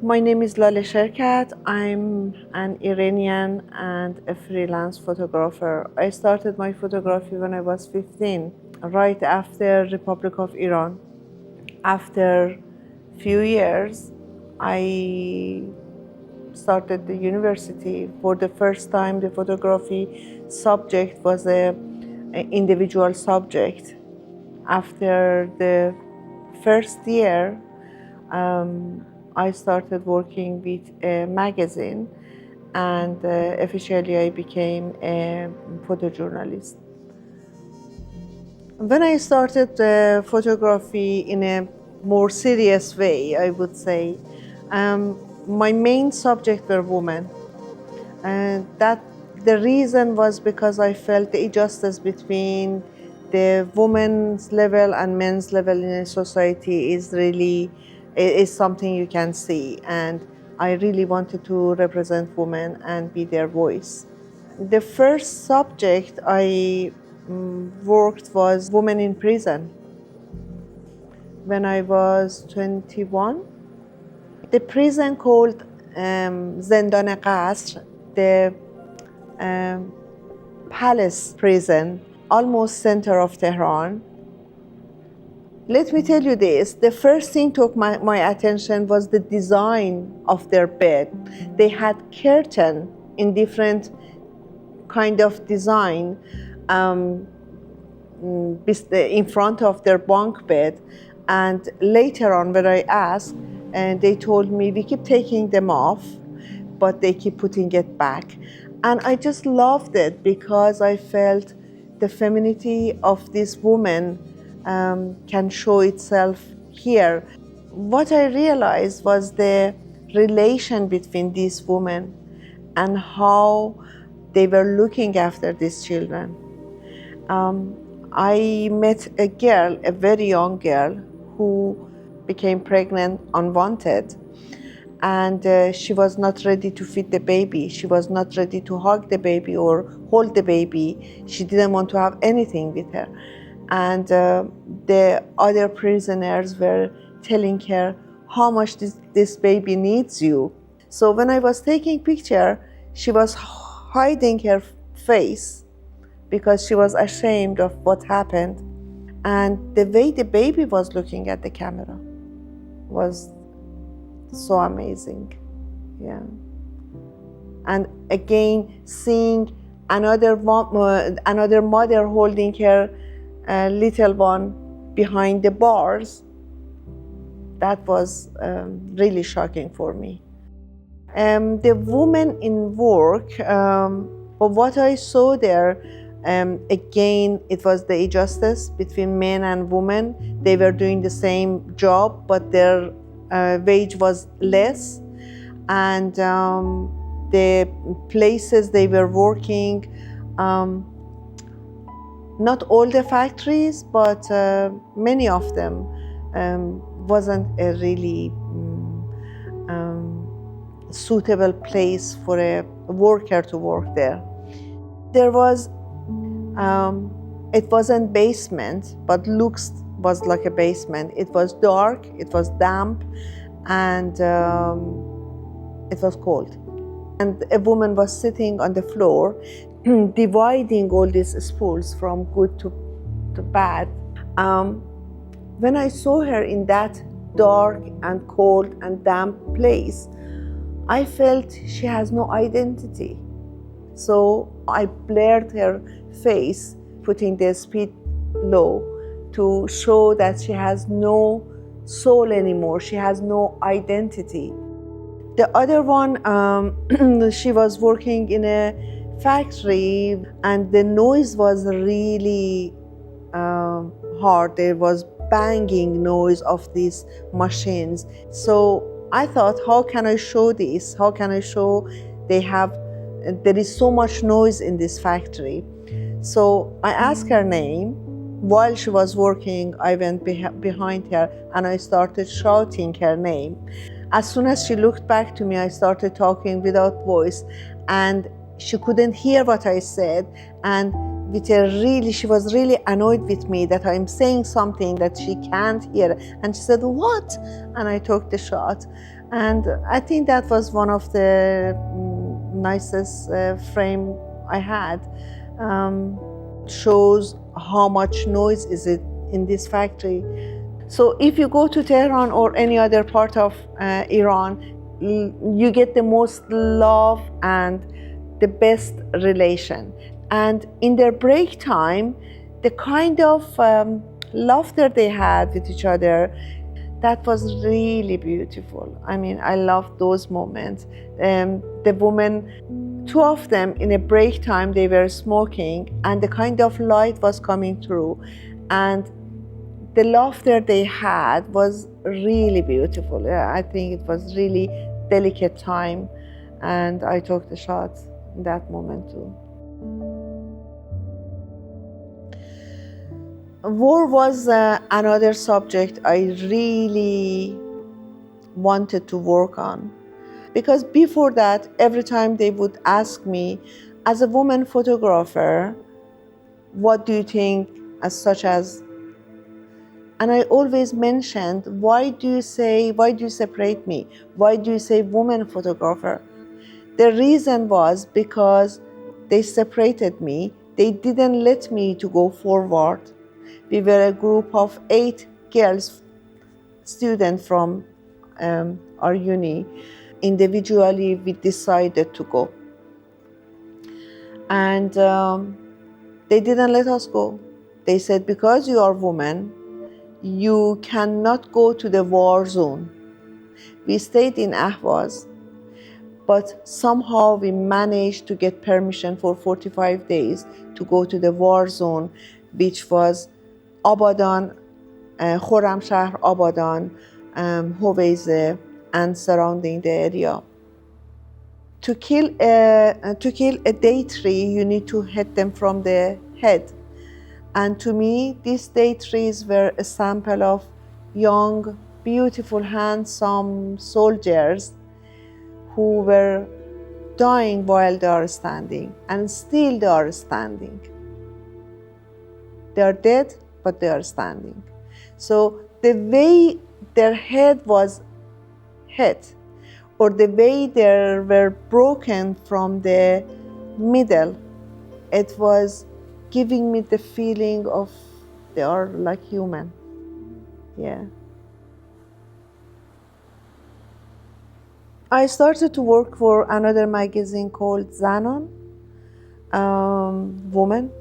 My name is Laleh Sherkat. I'm an Iranian and a freelance photographer. I started my photography when I was 15, right after Republic of Iran. After few years, I started the university. For the first time, the photography subject was an individual subject. After the first year, I started working with a magazine, and officially I became a photojournalist. When I started photography in a more serious way, I would say, my main subject were women. And that the reason was because I felt the injustice between the women's level and men's level in a society is something you can see, and I really wanted to represent women and be their voice. The first subject I worked was women in prison. When I was 21, the prison called Zindan Qasr, the palace prison, almost center of Tehran. Let me tell you this, the first thing took my attention was the design of their bed. They had curtain in different kind of design in front of their bunk bed. And later on when I asked, and they told me, we keep taking them off, but they keep putting it back. And I just loved it because I felt the femininity of this woman can show itself here. What I realized was the relation between these women and how they were looking after these children. I met a girl, a very young girl, who became pregnant unwanted. And she was not ready to feed the baby. She was not ready to hug the baby or hold the baby. She didn't want to have anything with her. And the other prisoners were telling her how much this baby needs you. So when I was taking picture, she was hiding her face because she was ashamed of what happened. And the way the baby was looking at the camera was so amazing. Yeah. And again, seeing another mother holding her little one behind the bars, that was really shocking for me. The women in work, but what I saw there, again, it was the injustice between men and women. They were doing the same job, but their wage was less. And the places they were working, not all the factories, but many of them wasn't a really suitable place for a worker to work there. There was, it wasn't basement, but looks was like a basement. It was dark, it was damp, and it was cold. And a woman was sitting on the floor, dividing all these spools from good to bad. When I saw her in that dark and cold and damp place, I felt she has no identity. So I blurred her face, putting the speed low to show that she has no soul anymore. She has no identity. The other one, she was working in a factory, and the noise was really hard. There was banging noise of these machines. So I thought, how can I show this? How can I show there is so much noise in this factory? So I asked her name. While she was working, I went behind her and I started shouting her name. As soon as she looked back to me, I started talking without voice, and she couldn't hear what I said. And she was really annoyed with me that I'm saying something that she can't hear. And she said, "What?" And I took the shot. And I think that was one of the nicest frame I had. Shows how much noise is it in this factory. So if you go to Tehran or any other part of Iran, you get the most love and the best relation. And in their break time, the kind of laughter they had with each other, that was really beautiful. I mean, I loved those moments. The women, two of them in a break time, they were smoking, and the kind of light was coming through, and the laughter they had was really beautiful. I think it was really delicate time, and I took the shot in that moment too. War was another subject I really wanted to work on, because before that, every time they would ask me, as a woman photographer, what do you think as such as, and I always mentioned, why do you separate me? Why do you say woman photographer? The reason was because they separated me. They didn't let me to go forward. We were a group of 8 girls, students from our uni. Individually, we decided to go. And they didn't let us go. They said, because you are women, you cannot go to the war zone. We stayed in Ahvaz, but somehow we managed to get permission for 45 days to go to the war zone, which was Abadan, Khorramshahr, Abadan, Hoveyze, and surrounding the area. To kill a date tree, you need to hit them from the head. And to me, these date trees were a sample of young, beautiful, handsome soldiers who were dying while they are standing, and still they are standing. They are dead, but they are standing. So the way their head was hit, or the way they were broken from the middle, it was giving me the feeling of they are like human. Yeah. I started to work for another magazine called Zanon, Women.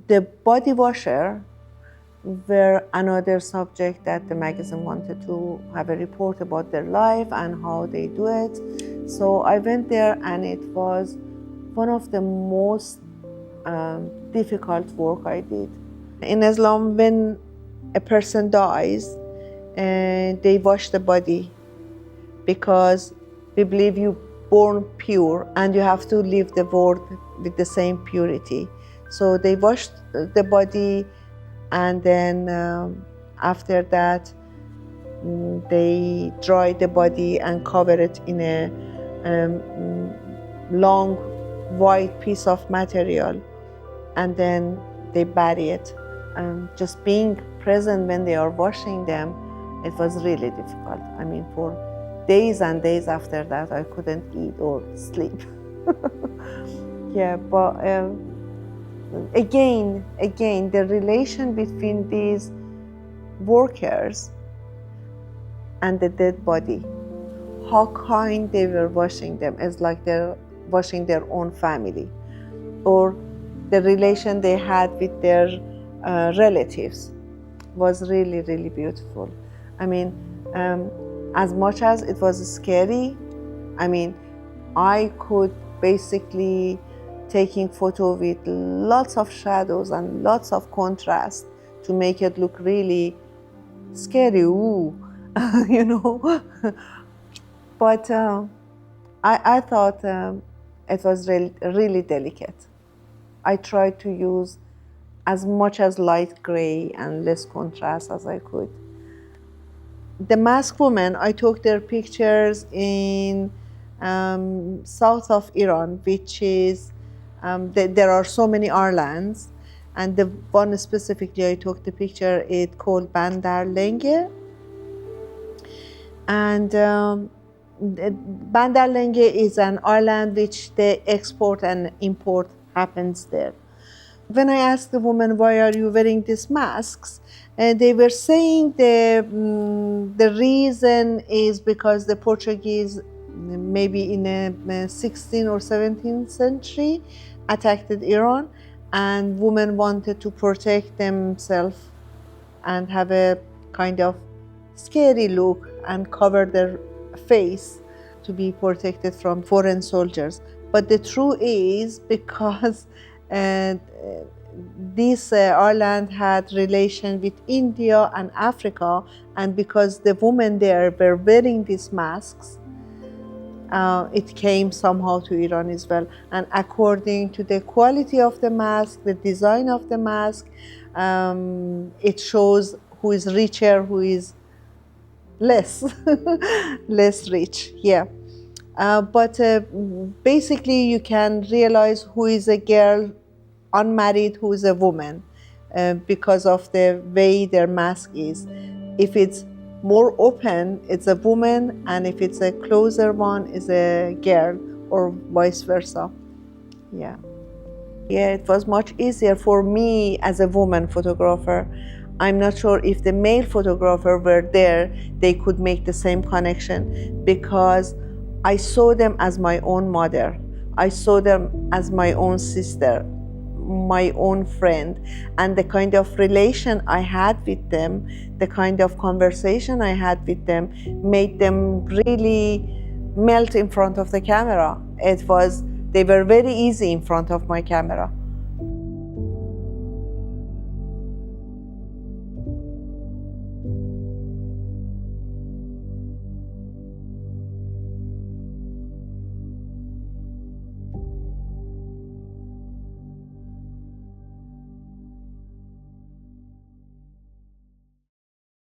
The body washer were another subject that the magazine wanted to have a report about their life and how they do it. So I went there, and it was one of the most difficult work I did. In Islam, when a person dies, they wash the body, because we believe you born pure and you have to leave the world with the same purity. So they washed the body, and then after that they dry the body and cover it in a long white piece of material, and then they bury it. Just being present when they are washing them, it was really difficult. I mean, for days and days after that, I couldn't eat or sleep. Yeah, but again, the relation between these workers and the dead body, how kind they were washing them, it's like they're washing their own family, or the relation they had with their relatives was really, really beautiful. I mean, as much as it was scary, I mean, I could basically taking photo with lots of shadows and lots of contrast to make it look really scary, ooh, you know. But I thought it was really delicate. I tried to use as much as light gray and less contrast as I could. The masked women, I took their pictures in south of Iran, which is, there are so many islands, and the one specifically I took the picture, it's called Bandar Women. And Bandar is an island which the export and import happens there. When I asked the woman, why are you wearing these masks? They were saying the reason is because the Portuguese, maybe in the 16th or 17th century, attacked Iran, and women wanted to protect themselves and have a kind of scary look and cover their face to be protected from foreign soldiers. But the truth is because this island had relation with India and Africa, and because the women there were wearing these masks, it came somehow to Iran as well. And according to the quality of the mask, the design of the mask, it shows who is richer, who is less, less rich. Yeah. But basically, you can realize who is a girl, unmarried, who is a woman, because of the way their mask is. If it's more open, it's a woman, and if it's a closer one, it's a girl, or vice versa. Yeah. Yeah, it was much easier for me as a woman photographer. I'm not sure if the male photographer were there, they could make the same connection, because I saw them as my own mother. I saw them as my own sister, my own friend, and the kind of relation I had with them, the kind of conversation I had with them made them really melt in front of the camera. They were very easy in front of my camera.